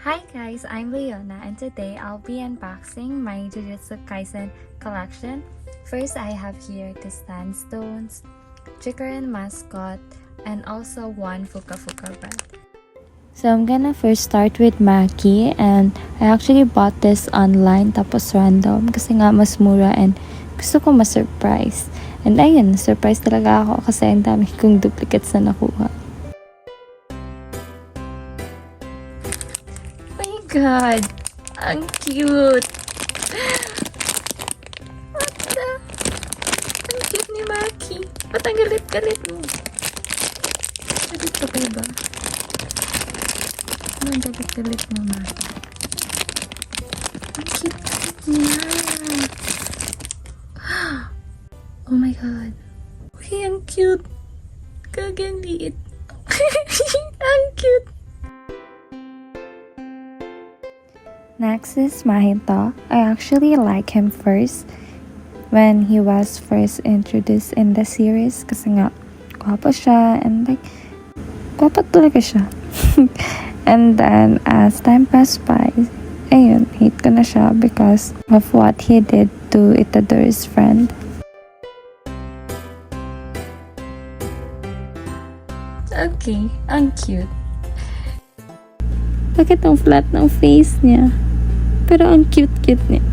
Hi guys, I'm Leona and today I'll be unboxing my Jujutsu Kaisen collection. First, I have here the sandstones, chokorin mascot, and also one fukafuka bread. So I'm gonna first start with Maki, and I actually bought this online tapos random kasi nga mas mura and gusto ko ma-surprise. And ayun, surprise talaga ako kasi ang dami kong duplicates na nakuha. God, ang cute! What the? Ang cute ni Maki. Ba't ang galit-galit mo? Galit ka ba? Ano ang galit-galit mo, Maki? Ang cute niya! Oh my God! Uy, ang cute! Kagang liit! Ang cute! Next is Mahito. I actually like him first when he was first introduced in the series kasi nga guwapo siya and like guwapo talaga siya. And then as time passed by, ayun, hate ko na siya because of what he did to Itadori's friend. Okay, ang cute. Bakit ang flat ng face niya? Pero ang cute-cute niya.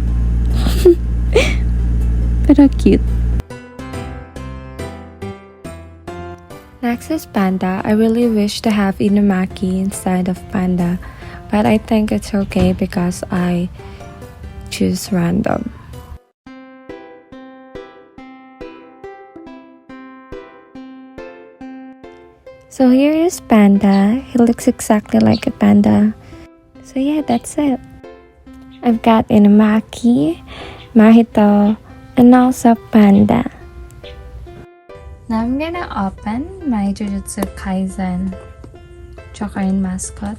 Pero cute. Next is Panda. I really wish to have Inumaki instead of Panda, but I think it's okay because I choose random. So here is Panda. He looks exactly like a panda. So yeah, that's it. I've got Inumaki, Mahito, and also Panda. Now I'm gonna open my Jujutsu Kaisen chokorin mascot.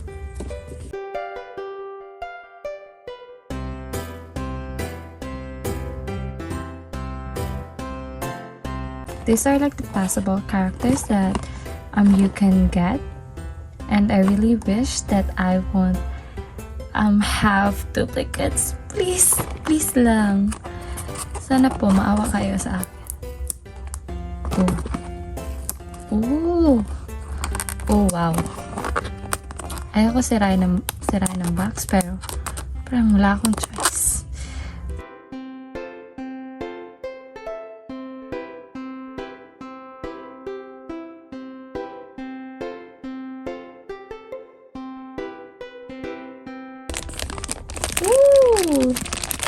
These are like the possible characters that you can get, and I really wish that I won't have duplicates. Please lang. Sana po maawa kayo sa akin. Oh wow. Ayoko sirain ng box pero parang wala akong choice.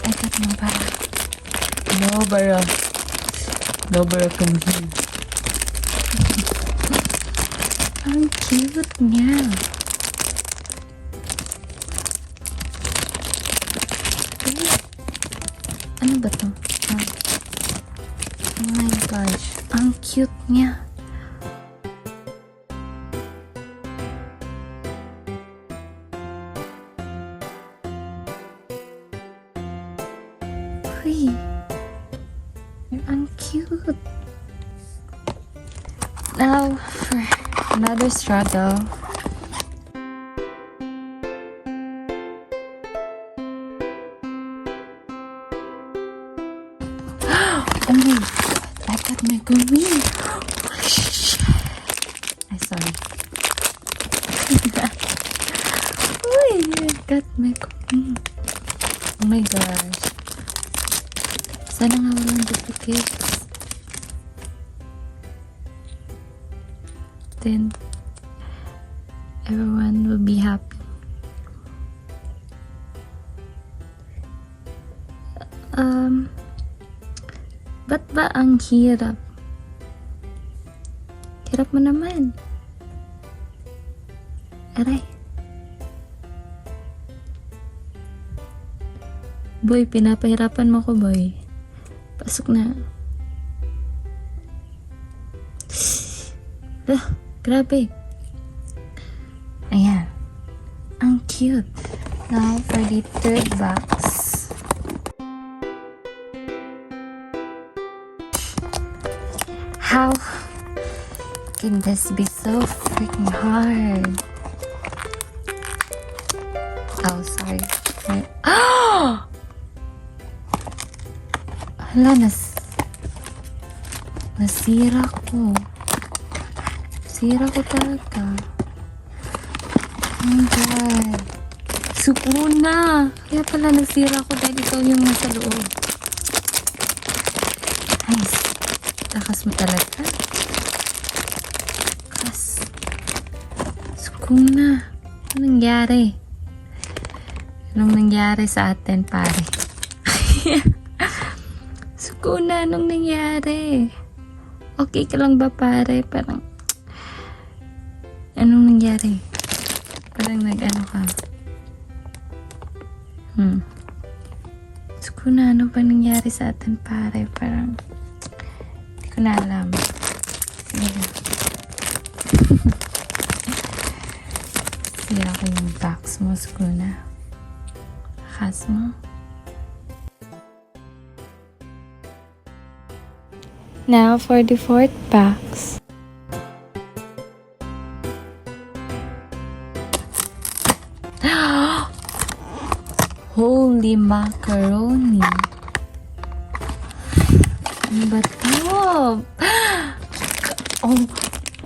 I got Nobara kung here. Ang cute niya. Ano ba to? Oh my gosh. Ang cute niya. Uy. Ang cute. Now for another struggle. Oh my God, I got my gummy. Holy shit. I'm sorry. Uy, I got my gummy. Oh my gosh. Sana nga walang duplicates. Then everyone will be happy. Ba't ba ang hirap? Hirap mo naman. Aray. Boy, pinapahirapan mo ko, boy. Pasok na. Grabe. Ayan. Ang cute. Now, for the third box. How can this be so freaking hard? Oh, sorry. Ah! Hala, nasira ko. Nasira ko talaga. Oh my God. Suko na. Kaya pala nasira ko dahil ikaw yung nasa loob. Nice. Lakas mo talaga. Lakas. Suko na. Anong nangyari? Anong nangyari sa atin, pare? Suko na. Anong nangyari? Okay ka lang ba, pare? Parang anong nangyari? Parang nag-ano ka. Suko na, ano ba nangyari sa atin, pare? Parang hindi ko na alam. Sige na. Sira ko yung box mo, suko na. Lakas mo. Now for the fourth box. Holy macaroni. Ano ba to?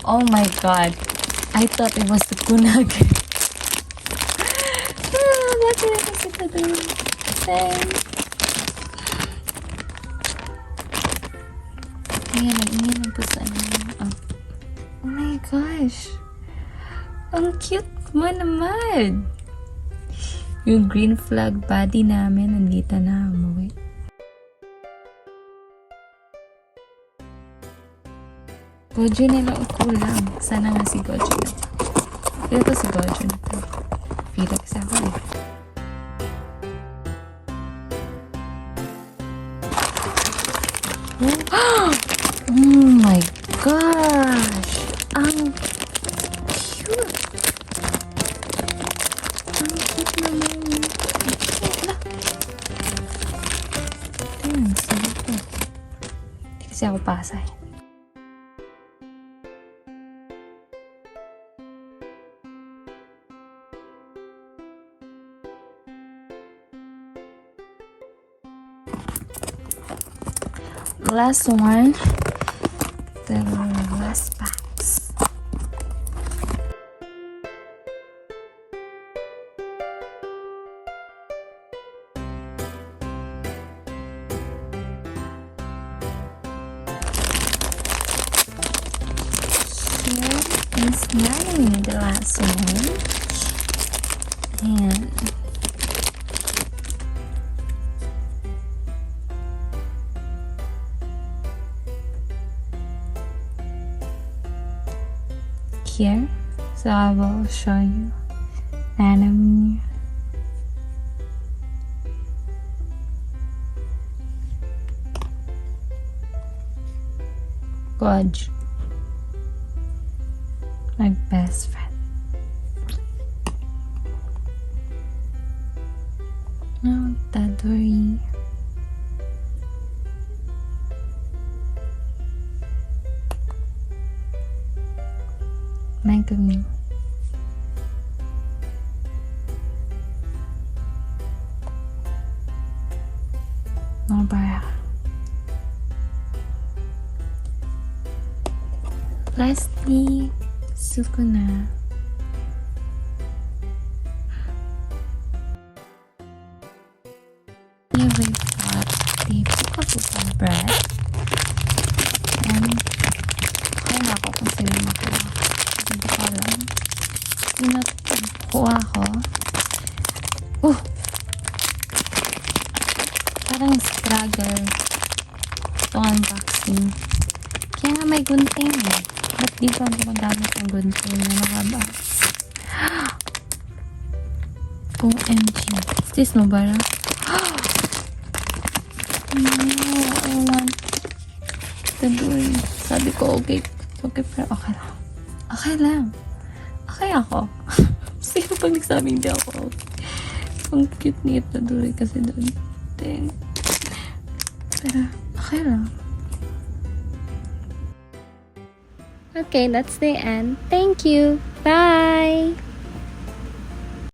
Oh my God. I thought it was the kunag. Bakit kasi ito doon? Ingay lang po sa ano. Oh my gosh. Ang cute mo naman. Yung green flag body namin, nandito na umuwi. Gojo nila kulang. Sana nga si Gojo na to. Ito si Gojo na to. Feel kasi ako eh. Oh my gosh! Ang cute! Ang cute naman. Sarap to. Hindi kasi ako pasay. Last one. The last box. Here is mine, the last one. And here, so I will show you anime. Goj, my best friend. Oh, Tadori. Megumi. Nobara. Lastly, Sukuna. Here we got the fukafuka bread. And kaya na ako kung sino makuha. Hindi ko alam. Kuha ko. Parang struggle itong unboxing. Kaya nga may gunting eh. Ba't di ko gumagamit ng gunting na nakaba? OMG. Is this Nobara? No, I want to do it. Sabi ko okay. Okay, pero okay lang. Okay lang. Okay ako. Sino pag nagsabing hindi ako okay? Ang cute ni Itadori kasi doon. Pero okay lang. Okay, that's the end. Thank you. Bye!